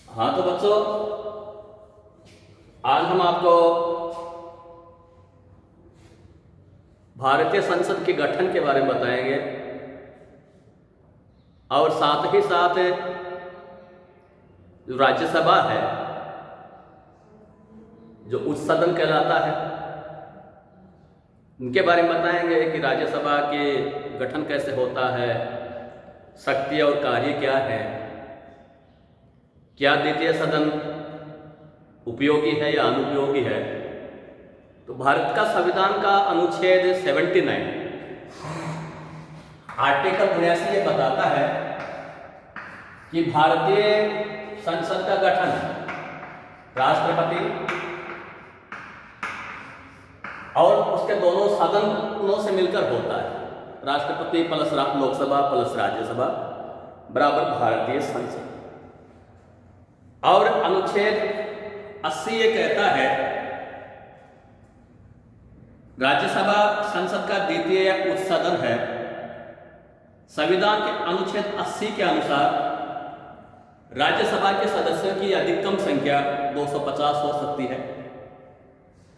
हाँ तो बच्चों, आज हम आपको भारतीय संसद के गठन के बारे में बताएंगे और साथ ही साथ जो राज्यसभा है, जो उच्च सदन कहलाता है, उनके बारे में बताएंगे कि राज्यसभा के गठन कैसे होता है, शक्ति और कार्य क्या है, क्या द्वितीय सदन उपयोगी है या अनुपयोगी है। तो भारत का संविधान का अनुच्छेद 79 आर्टिकल 79 ये बताता है कि भारतीय संसद का गठन राष्ट्रपति और उसके दोनों सदनों से मिलकर होता है। राष्ट्रपति प्लस लोकसभा प्लस राज्यसभा बराबर भारतीय संसद। और अनुच्छेद 80 ये कहता है राज्यसभा संसद का द्वितीय या उच्च सदन है। संविधान के अनुच्छेद 80 के अनुसार राज्यसभा के सदस्यों की अधिकतम संख्या 250 हो सकती है,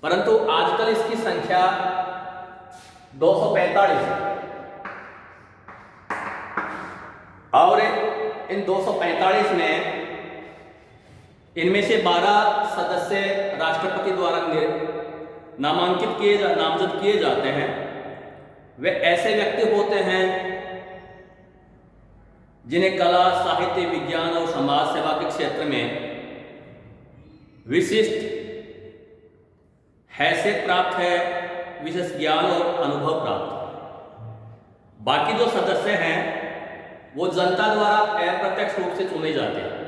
परंतु आजकल इसकी संख्या 245 है। और इन 245 में इनमें से 12 सदस्य राष्ट्रपति द्वारा नामजद किए जाते हैं। वे ऐसे व्यक्ति होते हैं जिन्हें कला, साहित्य, विज्ञान और समाज सेवा के क्षेत्र में विशिष्ट हैसियत प्राप्त है, विशेष ज्ञान और अनुभव प्राप्त है। बाकी जो सदस्य हैं वो जनता द्वारा अप्रत्यक्ष रूप से चुने जाते हैं।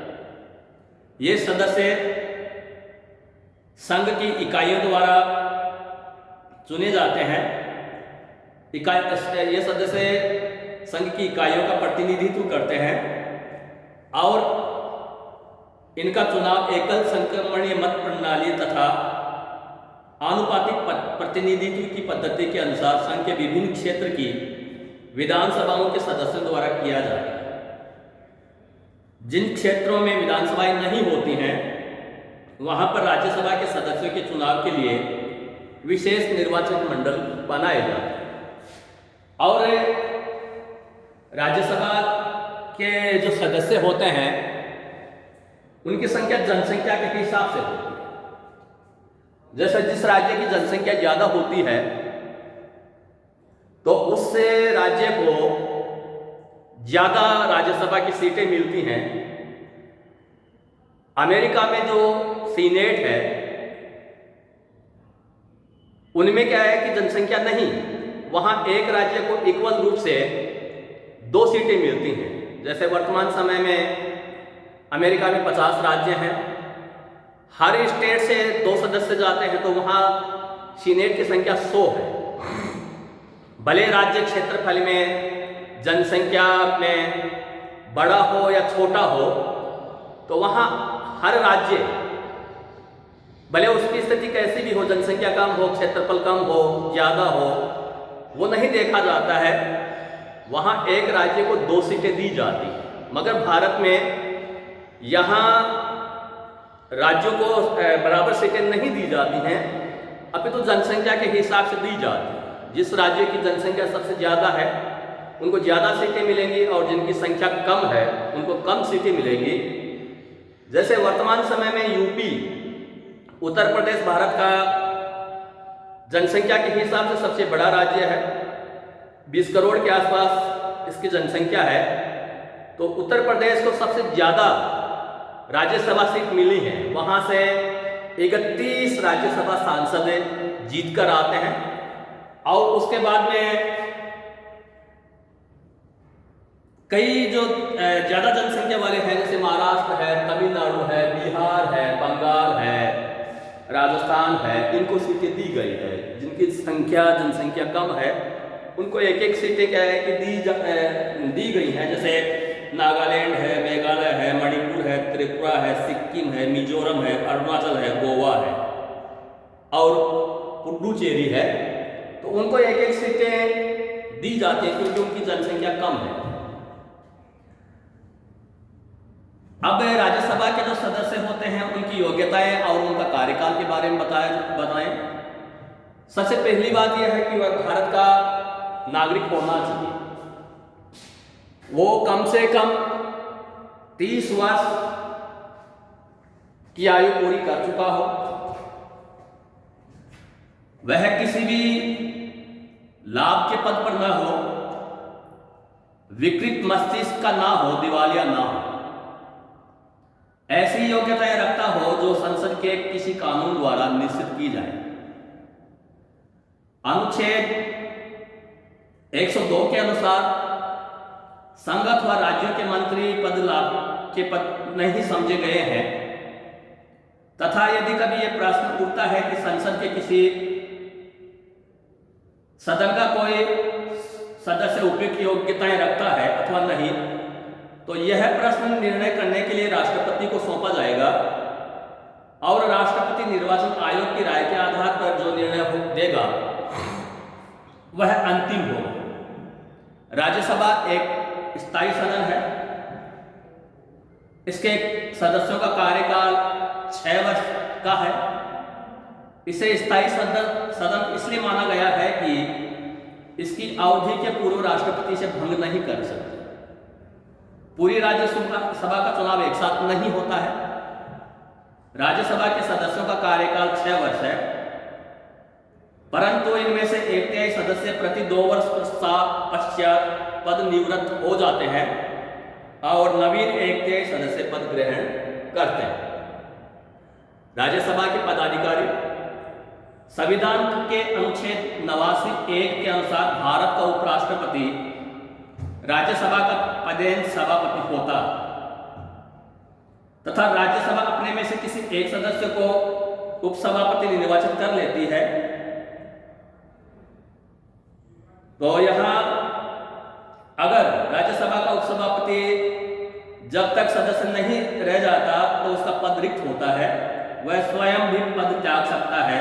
ये सदस्य संघ की इकाइयों द्वारा चुने जाते हैं। ये सदस्य संघ की इकाइयों का प्रतिनिधित्व करते हैं और इनका चुनाव एकल संक्रमणीय मत प्रणाली तथा आनुपातिक प्रतिनिधित्व की पद्धति के अनुसार संघ के विभिन्न क्षेत्र की विधानसभाओं के सदस्यों द्वारा किया जाता है। जिन क्षेत्रों में विधानसभाएं नहीं होती हैं वहां पर राज्यसभा के सदस्यों के चुनाव के लिए विशेष निर्वाचन मंडल बनाए जाते हैं। और राज्यसभा के जो सदस्य होते हैं उनकी संख्या जनसंख्या के हिसाब से होती है। जैसे जिस राज्य की जनसंख्या ज़्यादा होती है तो उससे राज्य को ज़्यादा राज्यसभा की सीटें मिलती हैं। अमेरिका में जो सीनेट है उनमें क्या है कि जनसंख्या नहीं, वहाँ एक राज्य को इक्वल रूप से 2 सीटें मिलती हैं। जैसे वर्तमान समय में अमेरिका में 50 राज्य हैं, हर स्टेट से 2 सदस्य जाते हैं, तो वहाँ सीनेट की संख्या 100 है। भले राज्य क्षेत्रफल में, जनसंख्या में बड़ा हो या छोटा हो, तो वहाँ हर राज्य भले उसकी स्थिति कैसी भी हो, जनसंख्या कम हो, क्षेत्रफल कम हो, ज़्यादा हो, वो नहीं देखा जाता है। वहाँ एक राज्य को 2 सीटें दी जाती हैं। मगर भारत में यहाँ राज्यों को बराबर सीटें नहीं दी जाती हैं, अपितु तो जनसंख्या के हिसाब से दी जाती है। जिस राज्य की जनसंख्या सबसे ज़्यादा है उनको ज़्यादा सीटें मिलेंगी और जिनकी संख्या कम है उनको कम सीटें मिलेंगी। जैसे वर्तमान समय में यूपी, उत्तर प्रदेश भारत का जनसंख्या के हिसाब से सबसे बड़ा राज्य है। 20 करोड़ के आसपास इसकी जनसंख्या है। तो उत्तर प्रदेश को सबसे ज़्यादा राज्यसभा सीट मिली है। वहाँ से 31 राज्यसभा सांसद जीत कर आते हैं। और उसके बाद में कई जो ज़्यादा जनसंख्या वाले हैं, जैसे महाराष्ट्र है, तमिलनाडु है, बिहार है, बंगाल है, राजस्थान है, इनको सीटें दी गई है। जिनकी जनसंख्या कम है उनको एक एक सीटें क्या है कि दी गई हैं। जैसे नागालैंड है, मेघालय है, मणिपुर है, त्रिपुरा है, सिक्किम है, मिजोरम है, अरुणाचल है, गोवा है और पुडुचेरी है। तो उनको एक एक सीटें दी जाती हैं क्योंकि उनकी जनसंख्या कम है। अब राज्यसभा के के जो सदस्य होते हैं उनकी योग्यताएं और उनका कार्यकाल के बारे में बताएं। सबसे पहली बात यह है कि वह भारत का नागरिक होना चाहिए। वो कम से कम 30 वर्ष की आयु पूरी कर चुका हो, वह किसी भी लाभ के पद पर न हो, विकृत मस्तिष्क का ना हो, दिवालिया ना हो, ऐसी योग्यताएं रखता हो जो संसद के किसी कानून द्वारा निश्चित की जाए। अनुच्छेद 102 के अनुसार संघ अथवा राज्यों के मंत्री पद लाभ के पद नहीं समझे गए हैं तथा यदि कभी यह प्रश्न उठता है कि संसद के किसी सदन का कोई सदस्य उपयुक्त योग्यताएं रखता है अथवा नहीं, तो यह प्रश्न निर्णय करने के लिए राष्ट्रपति को सौंपा जाएगा और राष्ट्रपति निर्वाचन आयोग की राय के आधार पर जो निर्णय देगा वह अंतिम होगा। राज्यसभा एक स्थायी सदन है। इसके सदस्यों का कार्यकाल 6 वर्ष का है। इसे स्थायी सदन इसलिए माना गया है कि इसकी अवधि के पूर्व राष्ट्रपति से भंग नहीं कर सकते। पूरी राज्यसभा का चुनाव एक साथ नहीं होता है। राज्यसभा के सदस्यों का कार्यकाल 6 वर्ष है, परंतु इनमें से 1/3 सदस्य प्रति 2 वर्ष पश्चात पद निवृत्त हो जाते हैं और नवीन 1/3 सदस्य पद ग्रहण करते हैं। राज्यसभा के पदाधिकारी संविधान के अनुच्छेद 89(1) के अनुसार भारत का उपराष्ट्रपति राज्यसभा का पदेन सभापति होता तथा राज्यसभा अपने में से किसी एक सदस्य को उपसभापति निर्वाचित कर लेती है। तो यहां अगर राज्यसभा का उपसभापति जब तक सदस्य नहीं रह जाता तो उसका पद रिक्त होता है। वह स्वयं भी पद त्याग सकता है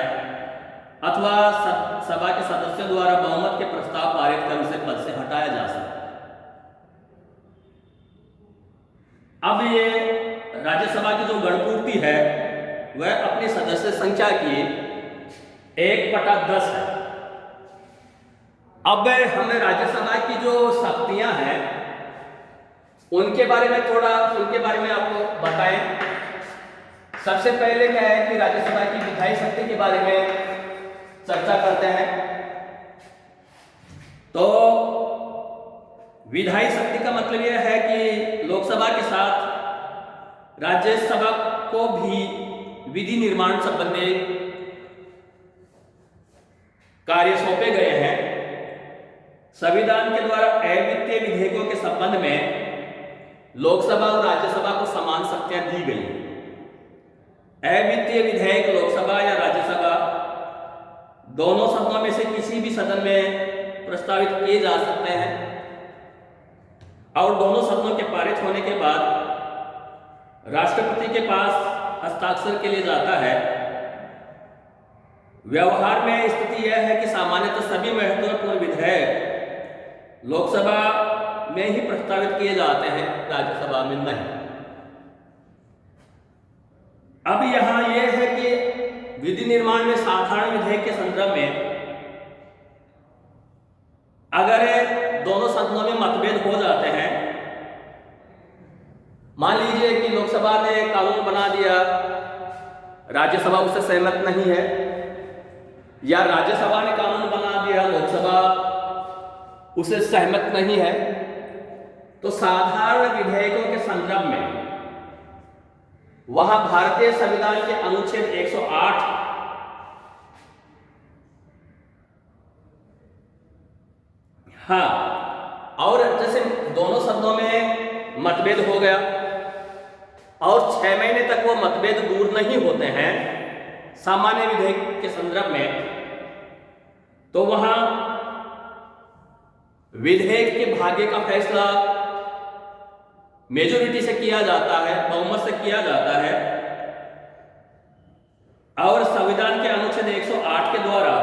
अथवा सभा के सदस्यों द्वारा बहुमत के प्रस्ताव पारित कर उसे पद से हटाया जा सकता है। अब ये राज्यसभा की जो गणपूर्ति है वह अपनी सदस्य संख्या की 1/10 है। अब हमें राज्यसभा की जो शक्तियां हैं उनके बारे में आपको बताएं। सबसे पहले क्या है कि राज्यसभा की विधायी शक्ति के बारे में चर्चा करते हैं। तो विधायी शक्ति का मतलब यह है कि लोकसभा के साथ राज्यसभा को भी विधि निर्माण संबंधी कार्य सौंपे गए हैं। संविधान के द्वारा अवित्तीय विधेयकों के संबंध में लोकसभा और राज्यसभा को समान शक्तियां दी गई। अवित्तीय विधेयक लोकसभा या राज्यसभा दोनों सदनों में से किसी भी सदन में प्रस्तावित किए जा सकते हैं और दोनों सदनों के पारित होने के बाद राष्ट्रपति के पास हस्ताक्षर के लिए जाता है। व्यवहार में स्थिति यह है कि सामान्यतः सभी महत्वपूर्ण विधेयक लोकसभा में ही प्रस्तावित किए जाते हैं, राज्यसभा में नहीं। अब यहां यह है कि विधि निर्माण में साधारण विधेयक के संदर्भ में अगर दोनों सदनों में मतभेद हो जाते हैं, मान लीजिए कि लोकसभा ने कानून बना दिया, राज्यसभा उससे सहमत नहीं है, या राज्यसभा ने कानून बना दिया, लोकसभा उसे सहमत नहीं है, तो साधारण विधेयकों के संदर्भ में वहां भारतीय संविधान के अनुच्छेद 108 और जैसे दोनों सदनों में मतभेद हो गया और 6 महीने तक वो मतभेद दूर नहीं होते हैं सामान्य विधेयक के संदर्भ में, तो वहां विधेयक के भाग्य का फैसला मेजोरिटी से किया जाता है, बहुमत से किया जाता है और संविधान के अनुच्छेद 108 के द्वारा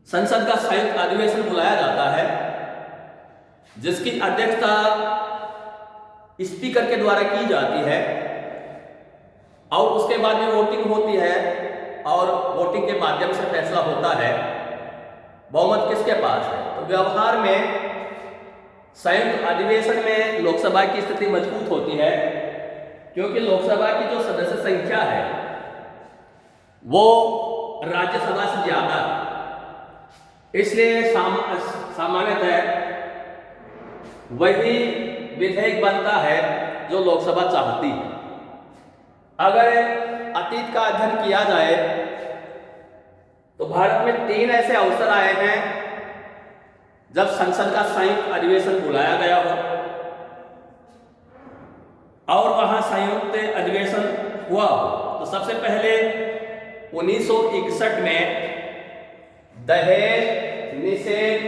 संसद का संयुक्त अधिवेशन बुलाया जाता है, जिसकी अध्यक्षता स्पीकर के द्वारा की जाती है और उसके बाद में वोटिंग होती है और वोटिंग के माध्यम से फैसला होता है बहुमत किसके पास है। तो व्यवहार में संयुक्त अधिवेशन में लोकसभा की स्थिति मजबूत होती है, क्योंकि लोकसभा की जो सदस्य संख्या है वो राज्यसभा से ज्यादा है, इसलिए सामान्यतः वही विधेयक बनता है जो लोकसभा चाहती है। अगर अतीत का अध्ययन किया जाए तो भारत में 3 ऐसे अवसर आए हैं जब संसद का संयुक्त अधिवेशन बुलाया गया हो और वहां संयुक्त अधिवेशन हुआ हो। तो सबसे पहले 1961 में दहेज निषेध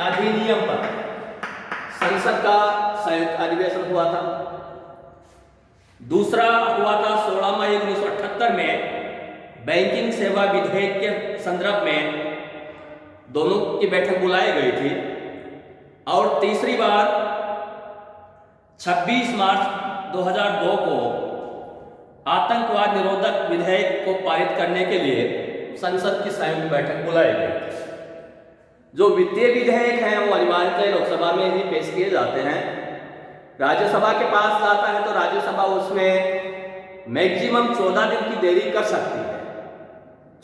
अधिनियम पर संसद का संयुक्त अधिवेशन हुआ था। दूसरा हुआ था 16 मई 1978 में बैंकिंग सेवा विधेयक के संदर्भ में दोनों की बैठक बुलाई गई थी। और तीसरी बार 26 मार्च 2002 को आतंकवाद निरोधक विधेयक को पारित करने के लिए संसद की संयुक्त बैठक बुलाई गई। जो वित्तीय विधेयक हैं वो अनिवार्यतः लोकसभा में ही पेश किए जाते हैं। राज्यसभा के पास जाता है तो राज्यसभा उसमें मैक्सिमम 14 दिन की देरी कर सकती है।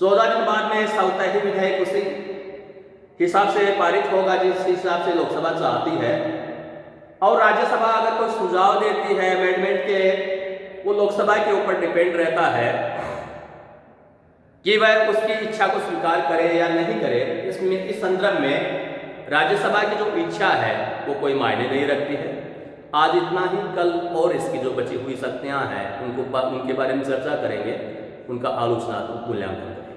14 दिन बाद में स्वतः ही विधेयक उसी हिसाब से पारित होगा जिस हिसाब से लोकसभा चाहती है। और राज्यसभा अगर कोई सुझाव देती है अमेंडमेंट के, वो लोकसभा के ऊपर डिपेंड रहता है कि वह उसकी इच्छा को स्वीकार करे या नहीं करे। इस संदर्भ में राज्यसभा की जो इच्छा है वो कोई मायने नहीं रखती है। आज इतना ही, कल और इसकी जो बची हुई शक्तियाँ हैं उनके बारे में चर्चा करेंगे, उनका आलोचनात्मक मूल्यांकन करेंगे।